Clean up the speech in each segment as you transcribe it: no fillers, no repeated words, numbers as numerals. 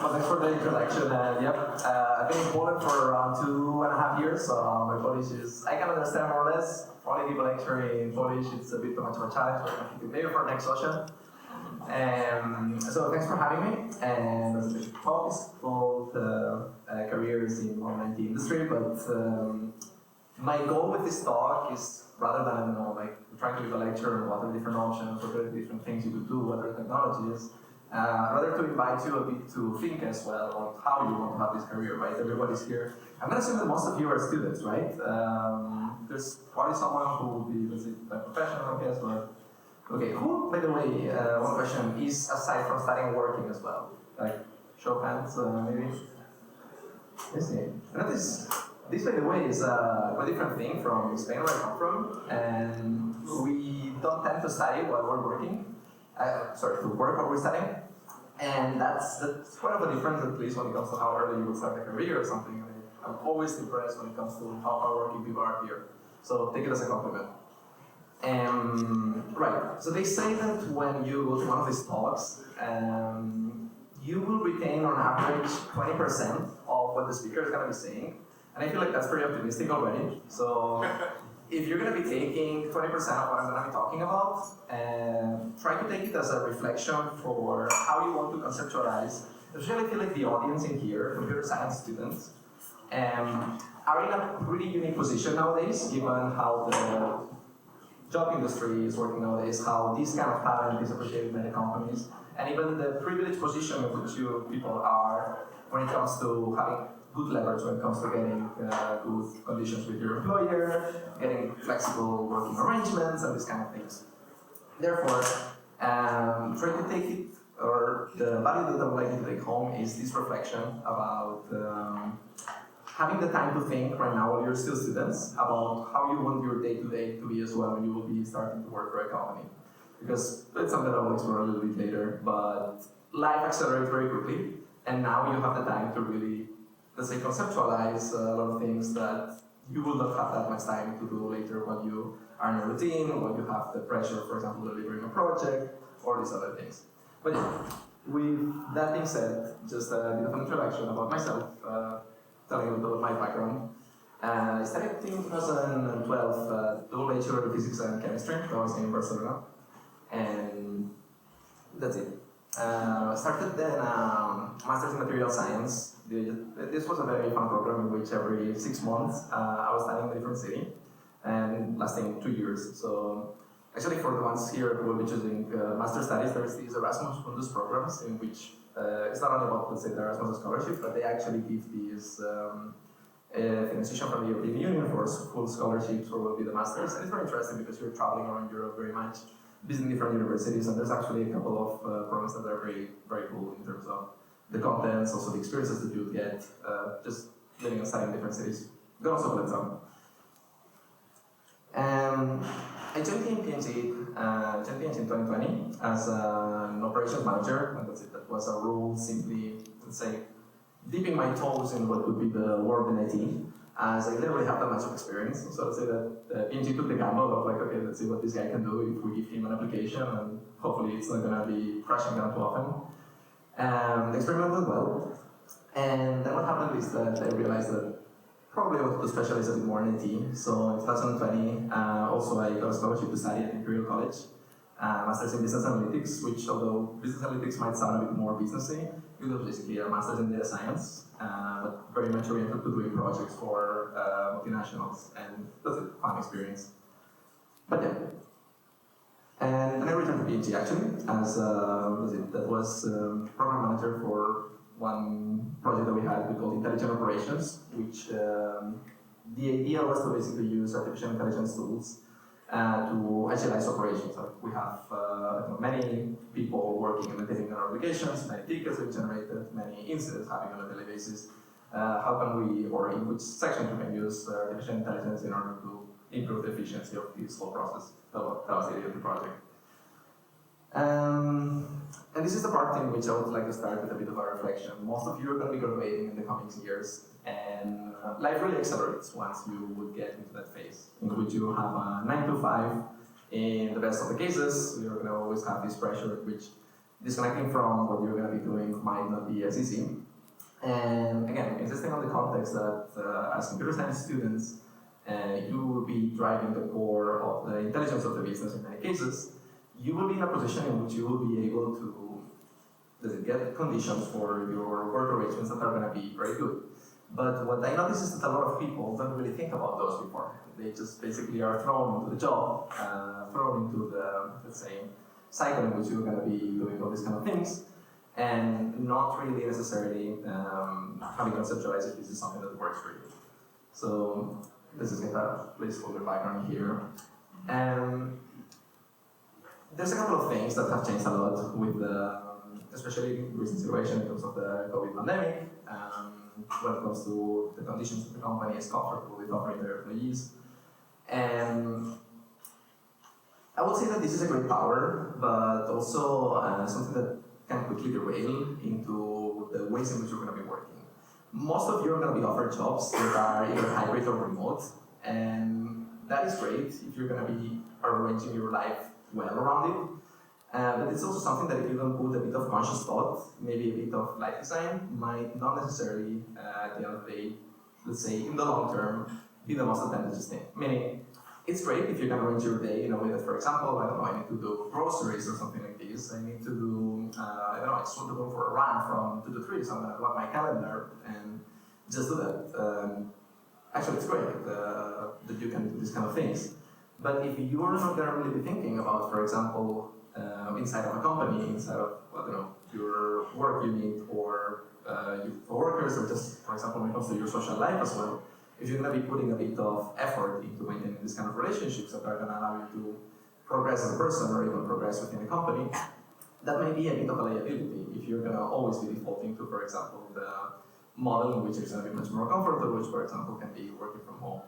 Well, thanks for the introduction. I've been in Poland for around 2.5 years, so my Polish is, I can understand more or less. Only people lecturing in Polish, it's a bit too much of a challenge, but maybe for next ZOSIA. So thanks for having me. And the talk is called Careers in Online IT Industry, but my goal with this talk is rather than, I don't know, like trying to give a lecture on what are the different options, what are the different things you could do, what are the technologies, rather to invite you a bit to think as well on how you want to have this career, right? Everybody's here. I'm going to assume that most of you are students, right? There's probably someone who will be, let's say, a professional, I guess, but okay, who, by the way, one question, is aside from studying and working as well? Like, show of hands, maybe? Yes, yeah. This, by the way, is a different thing from Spain where I come from, and we don't tend to study while we're working. To work while we're studying, and that's quite of a difference, at least when it comes to how early you will start a career or something. I'm always impressed when it comes to how hardworking people are here. So take it as a compliment. Right, so they say that when you go to one of these talks, you will retain on average 20% of what the speaker is going to be saying. And I feel like that's pretty optimistic already. So if you're going to be taking 20% of what I'm going to be talking about, try to take it as a reflection for how you want to conceptualize. Especially I feel like the audience in here, computer science students, are in a pretty unique position nowadays, given how the job industry is working nowadays, how this kind of talent is appreciated by the companies, and even the privileged position in which you people are when it comes to having good leverage, when it comes to getting good conditions with your employer, getting flexible working arrangements, and these kind of things. Therefore, try to take it, or the value that I would like you to take home is this reflection about having the time to think right now while you're still students about how you want your day-to-day to be as well when you will be starting to work for a company. Because it's something that I will explore a little bit later, but life accelerates very quickly, and now you have the time to really, let's say, conceptualize a lot of things that you will not have that much time to do later when you are in a routine, when you have the pressure, for example, delivering a project, or these other things. But yeah, with that being said, just a bit of an introduction about myself, telling a bit about my background. I studied in 2012 double bachelor in physics and chemistry. I was in Barcelona, and that's it. Started then master's in material science. This was a very fun program in which every 6 months I was studying in a different city and lasting 2 years. So actually for the ones here who will be choosing master studies, there's these Erasmus Mundus programs in which it's not only about, let's say, the Erasmus scholarship, but they actually give these financiation from the European Union for full scholarships or will be the masters. And it's very interesting because you're traveling around Europe very much, visiting different universities, and there's actually a couple of programs that are very, very cool in terms of the contents, also the experiences that you get, just living and studying in different cities. You can also collect some. I joined PNG in 2020 as an operations manager, and that's it. That was a role simply, let's say, dipping my toes in what would be the world in IT, as I didn't really have that much of experience. So let's say that PNG took the gamble of like, okay, let's see what this guy can do if we give him an application, and hopefully it's not going to be crashing down too often. The experiment went well, and then what happened is that I realized that probably I wanted to specialize a bit more in IT. So in 2020, also I got a scholarship to study at Imperial College, Masters in Business Analytics, which although Business Analytics might sound a bit more businessy, it was basically a Masters in Data Science, but very much oriented to doing projects for multinationals, and that's a fun experience. But yeah. And then I returned to PNG actually, as that was program manager for one project that we had we called Intelligent Operations, which the idea was to basically use artificial intelligence tools to agilize operations. So we have many people working and maintaining our applications, many tickets we've generated, many incidents happening on a daily basis. How can we, or in which section we can use artificial intelligence in order to improve the efficiency of this whole process? That was the idea of the project. And this is the part in which I would like to start with a bit of a reflection. Most of you are going to be graduating in the coming years, and life really accelerates once you would get into that phase, in which you have a 9 to 5. In the best of the cases, you're going to always have this pressure in which disconnecting from what you're going to be doing might not be as easy. And again, insisting on the context that as computer science students, you will be driving the core of the intelligence of the business in many cases, you will be in a position in which you will be able to get conditions for your work arrangements that are going to be very good. But what I notice is that a lot of people don't really think about those beforehand. They just basically are thrown into the job, thrown into the, let's say, cycle in which you're going to be doing all these kind of things, and not really necessarily having conceptualized if this is something that works for you. So this is a placeholder background here. There's a couple of things that have changed a lot with the, especially in recent situation in terms of the COVID pandemic, when it comes to the conditions that the company is comfortable with offering their employees. And I would say that this is a great power, but also something that can quickly derail into the ways in which you're going to be working. Most of you are going to be offered jobs that are either hybrid or remote, and that is great if you're going to be arranging your life well around it. But it's also something that if you don't put a bit of conscious thought, maybe a bit of life design, might not necessarily, at the end of the day, let's say in the long term, be the most advantageous thing. Meaning, it's great if you can arrange your day in a way that, for example, I don't know, I need to do groceries or something like this. I need to do, I don't know, I just want to go for a run from 2 to 3, so I'm going to block my calendar and just do that. Actually, it's great that you can do these kind of things. But if you're not going to really be thinking about, for example, inside of a company, inside of, I don't know, your work unit or your coworkers, or just, for example, when it comes to your social life as well, if you're going to be putting a bit of effort into maintaining these kind of relationships that are going to allow you to progress as a person or even progress within a company, that may be a bit of a liability if you're going to always be defaulting to, for example, the model in which it's going to be much more comfortable, which, for example, can be working from home.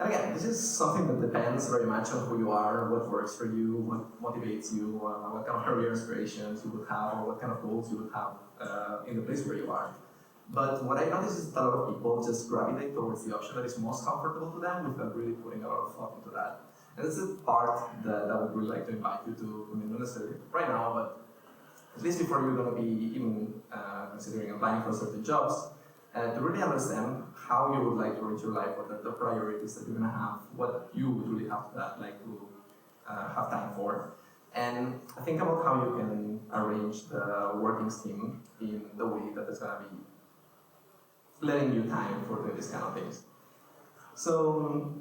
And again, this is something that depends very much on who you are, what works for you, what motivates you, what kind of career aspirations you would have, or what kind of goals you would have in the place where you are. But what I notice is that a lot of people just gravitate towards the option that is most comfortable to them without really putting a lot of thought into that. And that's the part that I would really like to invite you to, I mean, not necessarily right now, but at least before you're going to be even considering applying for certain jobs, to really understand how you would like to reach your life, what are the priorities that you're going to have, what you would really have have time for. And think about how you can arrange the working scheme in the way that it's going to be letting you time for doing these kind of things. So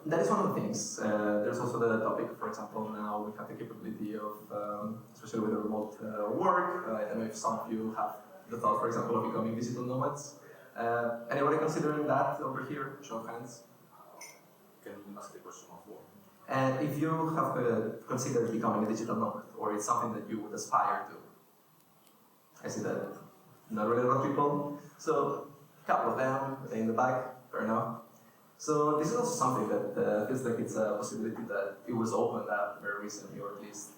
that is one of the things. There's also the topic, for example, now we have the capability of, especially with the remote work, I don't know if some of you have the thought, for example, of becoming digital nomads. Anybody considering that over here? Show of hands. Can you ask the question of what? And if you have considered becoming a digital nomad, or it's something that you would aspire to. I see that not really a lot of people. So a couple of them in the back, fair enough. So this is also something that feels like it's a possibility that it was opened up very recently, or at least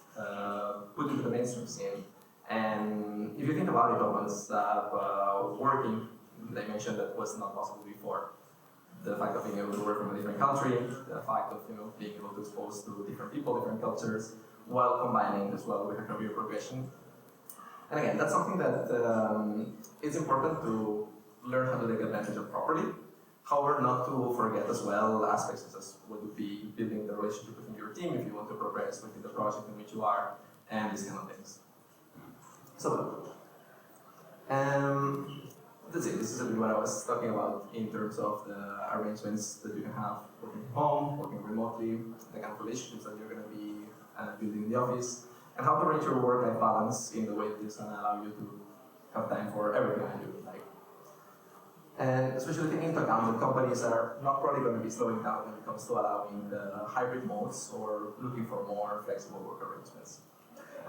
put into the mainstream scene. And if you think about it, opens up working dimension that was not possible before. The fact of being able to work from a different country, the fact of being able to expose to different people, different cultures, while combining as well with a career progression. And again, that's something that it's important to learn how to take advantage of properly. However, not to forget as well aspects such as what would be building the relationship within your team if you want to progress within the project in which you are, and these kind of things. So, that's it. This is a bit what I was talking about in terms of the arrangements that you can have working from home, working remotely, the kind of relationships that you're going to be building in the office, and how to arrange your work-life balance in the way that is going to allow you to have time for everything that you would like. And especially taking into account that companies are not probably going to be slowing down when it comes to allowing the hybrid modes or looking for more flexible work arrangements.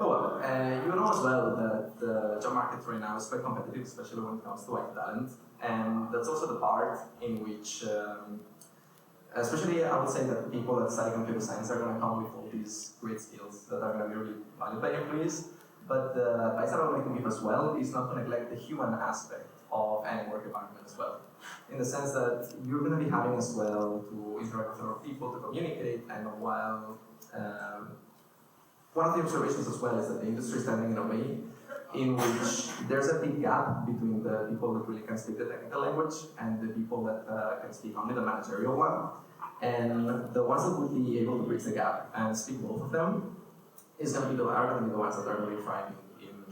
Oh well, you know as well that the job market right now is quite competitive, especially when it comes to IT talent, and that's also the part in which, especially I would say that people that study computer science are going to come with all these great skills that are going to be really valued by employees, but the advice that I would like to give as well is not to neglect the human aspect of any work environment as well, in the sense that you're going to be having as well to interact with a lot of people, to communicate, and while one of the observations as well is that the industry is standing in a way in which there's a big gap between the people that really can speak the technical language and the people that can speak only the managerial one. And the ones that would be able to bridge the gap and speak both of them are going to be the ones that are really thriving in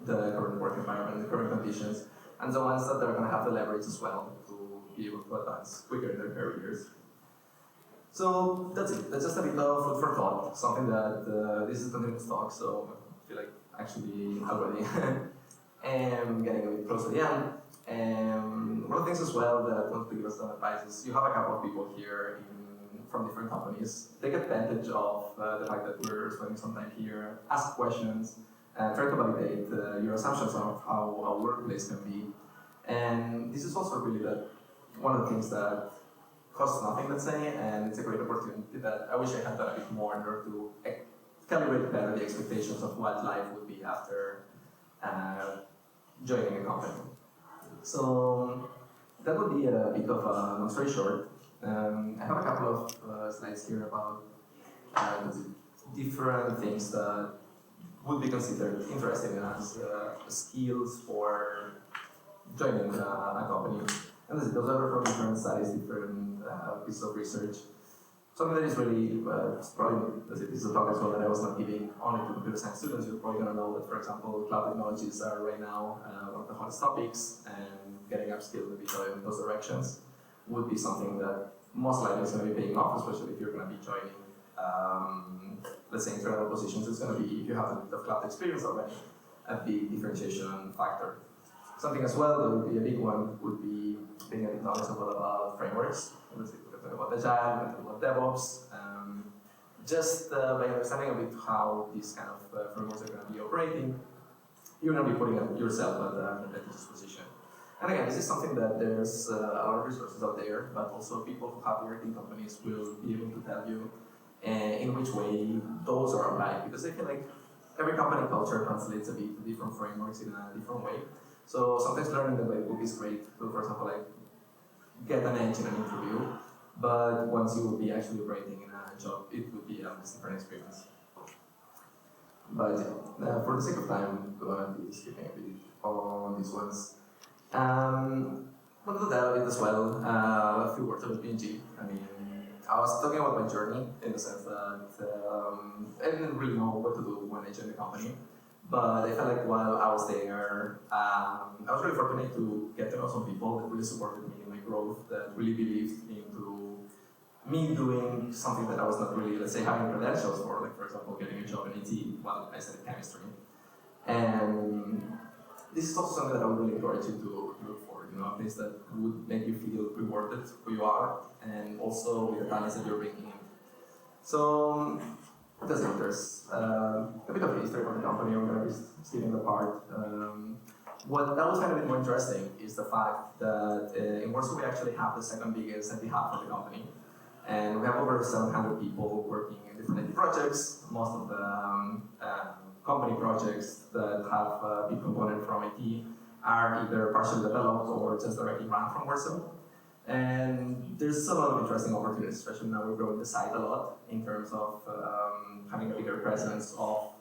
the current work environment, the current conditions, and the ones that are going to have the leverage as well to be able to advance quicker in their careers. So that's it. That's just a bit of food for thought. Something that this is a continuous talk, so I feel like actually already getting a bit close to the end. One of the things as well that I want to give us some advice is you have a couple of people here from different companies. Take advantage of the fact that we're spending some time here, ask questions, and try to validate your assumptions of how a workplace can be. And this is also really one of the things that costs nothing, let's say, and it's a great opportunity that I wish I had done a bit more in order to calibrate better the expectations of what life would be after joining a company. So that would be a bit of a long story short. I have a couple of slides here about different things that would be considered interesting as skills for joining a company. And those are from different studies, different pieces of research. Something that is really, probably, this is a talk as well that I was not giving only to computer science students. You're probably going to know that, for example, cloud technologies are right now one of the hottest topics, and getting upskilled a bit in those directions would be something that most likely is going to be paying off, especially if you're going to be joining, let's say, internal positions. It's going to be, if you have a bit of cloud experience already, a big differentiation factor. Something as well that would be a big one would be being a bit knowledgeable about frameworks. Let's see, we're going to talk about Agile, we're going to talk about DevOps. Just by understanding a bit how these kind of frameworks are going to be operating, you're going to be putting yourself at an advantageous position. And again, this is something that there's a lot of resources out there, but also people who have worked in companies will be able to tell you in which way those are applied. Because I feel like every company culture translates a bit to different frameworks in a different way. So sometimes learning the playbook is great to, for example, like get an edge in an interview, but once you will be actually operating in a job, it would be a different experience. But for the sake of time, I'm going to be skipping a bit on these ones. I wanted to tell a bit as well, a few words about P&G. I mean, I was talking about my journey in the sense that I didn't really know what to do when I joined the company. But I felt like while I was there, I was really fortunate to get to know some people that really supported me in my growth, that really believed into me doing something that I was not really, let's say, having credentials for, like, for example, getting a job in IT while I studied chemistry. And this is also something that I would really encourage you to look for, things that would make you feel rewarded who you are, and also with the talents that you're bringing in. So, that's it. There's a bit of history about the company. I'm going to be skipping the part. What I was kind of more interesting is the fact that in Warsaw we actually have the second biggest IT hub for the company. And we have over 700 people working in different IT projects. Most of the company projects that have a big component from IT are either partially developed or just directly run from Warsaw. And there's a lot of interesting opportunities, especially now we're growing the site a lot in terms of having a bigger presence of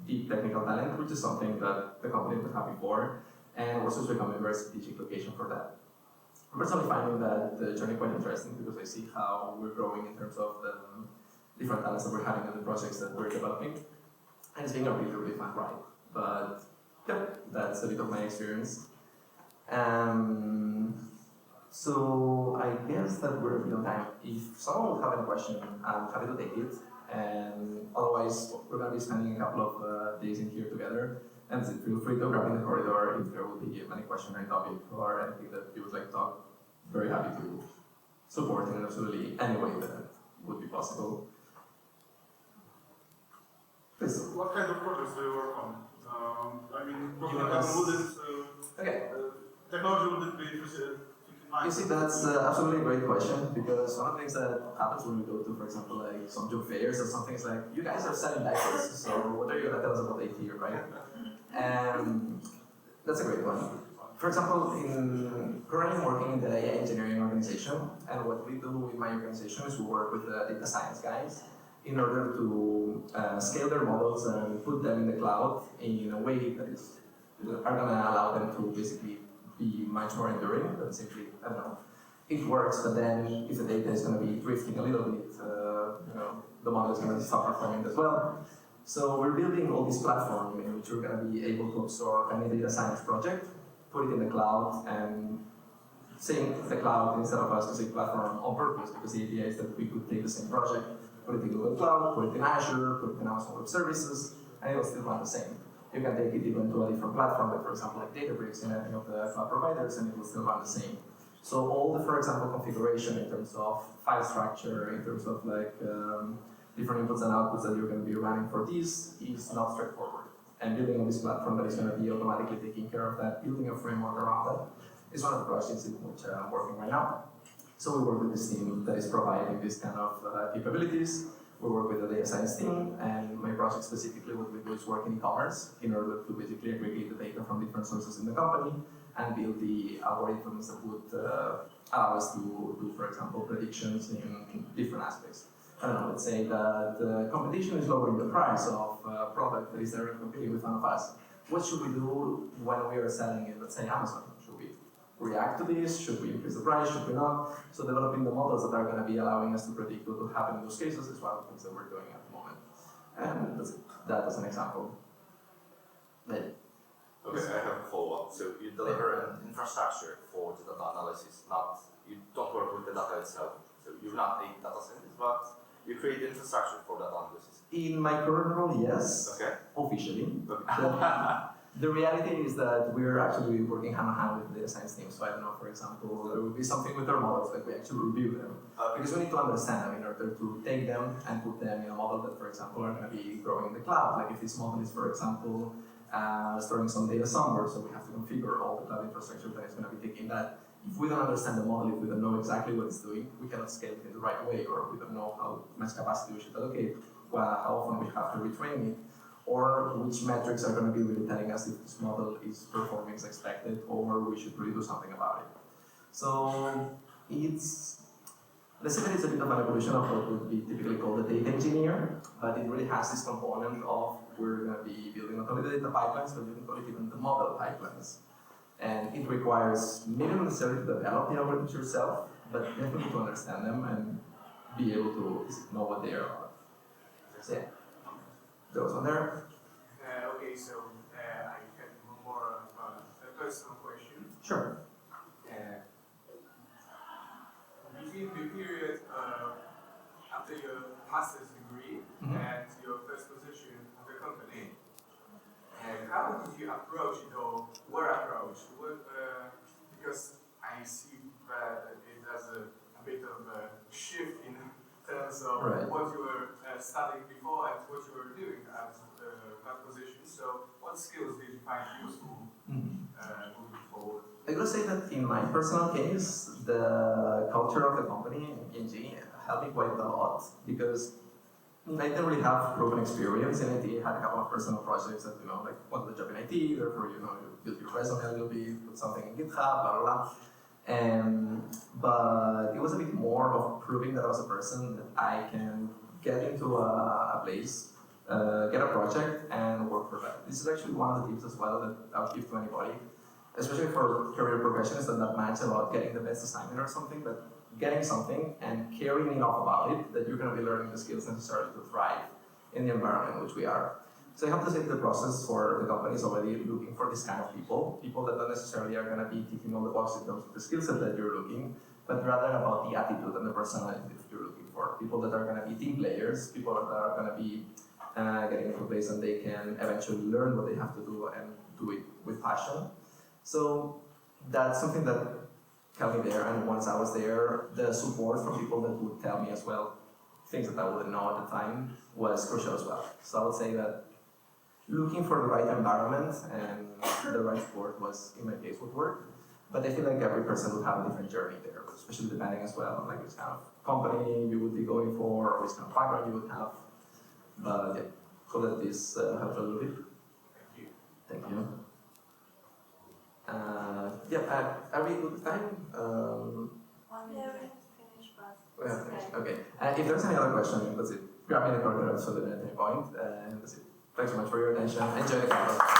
deep technical talent, which is something that the company didn't have before, and Warsaw is becoming a very strategic location for that. I'm personally finding that the journey quite interesting because I see how we're growing in terms of the different talents that we're having and the projects that we're developing, and it's being a really, really fun ride. But yeah, that's a bit of my experience. So I guess that we're a bit on time. If someone would have any question, I'm happy to take it. And otherwise, we're going to be spending a couple of days in here together. And feel free to grab in the corridor if there will be any question or topic or anything that you would like to talk. Very happy to support in absolutely any way that would be possible. Please. What kind of projects do you work on? I mean, technology wouldn't be interested. You see, that's absolutely a great question, because one of the things that happens when we go to, for example, like some job fairs or something is like, you guys are selling diapers, so what are you going to tell us about IT, right? And that's a great one. For example, currently I'm working in the AI engineering organization, and what we do with my organization is we work with the data science guys in order to scale their models and put them in the cloud in a way that is are going to allow them to basically be much more enduring than simply, I don't know, it works, but then if the data is going to be drifting a little bit, the model is going to stop performing as well. So we're building all this platform in which we're going to be able to absorb any data science project, put it in the cloud, and saying the cloud instead of a specific platform on purpose, because the idea is that we could take the same project, put it in Google Cloud, put it in Azure, put it in Amazon Web Services, and it will still run the same. You can take it even to a different platform, like for example like Databricks in any of the cloud providers, and it will still run the same. So all the, for example, configuration in terms of file structure, in terms of like different inputs and outputs that you're going to be running for these is not straightforward. And building on this platform that is going to be automatically taking care of that, building a framework around that, is one of the projects in which I'm working right now. So we work with this team that is providing this kind of capabilities. We work with the data science team, and my project specifically what we do is work in e-commerce in order to basically aggregate the data from different sources in the company and build the algorithms that would allow us to do, for example, predictions in different aspects. I don't know, let's say that the competition is lowering the price of a product that is there competing with one of us. What should we do when we are selling in, let's say, Amazon? Should we react to this? Should we increase the price? Should we not? So developing the models that are going to be allowing us to predict what will happen in those cases is one of the things that we're doing at the moment. And that's that as an example. But, Okay, I have a follow-up. So you deliver an infrastructure for the data analysis, you don't work with the data itself. So you're not a data scientist, but you create the infrastructure for data analysis. in my current role, yes, Okay. officially. Okay. The reality is that we're actually working hand in hand with the data science team. So I don't know, for example, there will be something with our models that we actually review them. Because we need to understand them in order to take them and put them in a model that, for example, are going to be growing in the cloud. Like if this model is, for example, storing some data somewhere, so we have to configure all the cloud infrastructure that is going to be taking that. If we don't understand the model, if we don't know exactly what it's doing, we cannot scale it in the right way, or we don't know how much capacity we should allocate, how often we have to retrain it, or which metrics are going to be really telling us if this model is performing as expected, or we should really do something about it. So it's, let's say that it's a bit of an evolution of what would be typically called a data engineer, but it really has this component of we're going to be building not only the data pipelines, but you can call it even the model pipelines. And it requires maybe not necessarily to develop the algorithms yourself, but definitely to understand them and be able to know what they are about. So yeah, there was one there. Okay, so I have more of a personal question. Sure. Between the period after your master's degree and your first position in the company, how did you approach it, or were approached? Because I see that it has a bit of a shift in terms of what you were studying before and what you were doing at that position. So, what skills did you find useful moving forward? I gotta say that in my personal case, the culture of the company in PNG helped me quite a lot because I didn't really have proven experience in IT. I had a couple of personal projects that, like wanted a job in IT, therefore, you build your resume a little bit, put something in GitHub, blah, blah, blah. But it was a bit more of proving that I was a person that I can get into a place, get a project, and work for that. This is actually one of the tips as well that I would give to anybody, especially for career progression. It's not that much about getting the best assignment or something, but getting something and caring enough about it that you're going to be learning the skills necessary to thrive in the environment in which we are. So I have to say the process for the company is already looking for this kind of people that don't necessarily are going to be ticking all the boxes in terms of the skill set that you're looking, but rather about the attitude and the personality that you're looking for. People that are going to be team players, people that are going to be getting into a place and they can eventually learn what they have to do and do it with passion. So that's something that helped me there, and once I was there, the support from people that would tell me as well things that I wouldn't know at the time was crucial as well. So I would say that looking for the right environment and the right support was, in my case, would work. But I feel like every person would have a different journey there, especially depending as well on like which kind of company you would be going for, or which kind of background you would have. But yeah, hope that this helped a little bit. Thank you. Thank you. Are we good with time? Yeah, we have to finish, but We have finished. Okay. If there's any other question, that's it. grab me the corner absolutely at any point. And that's it. Thanks so much for your attention. Enjoy the conference.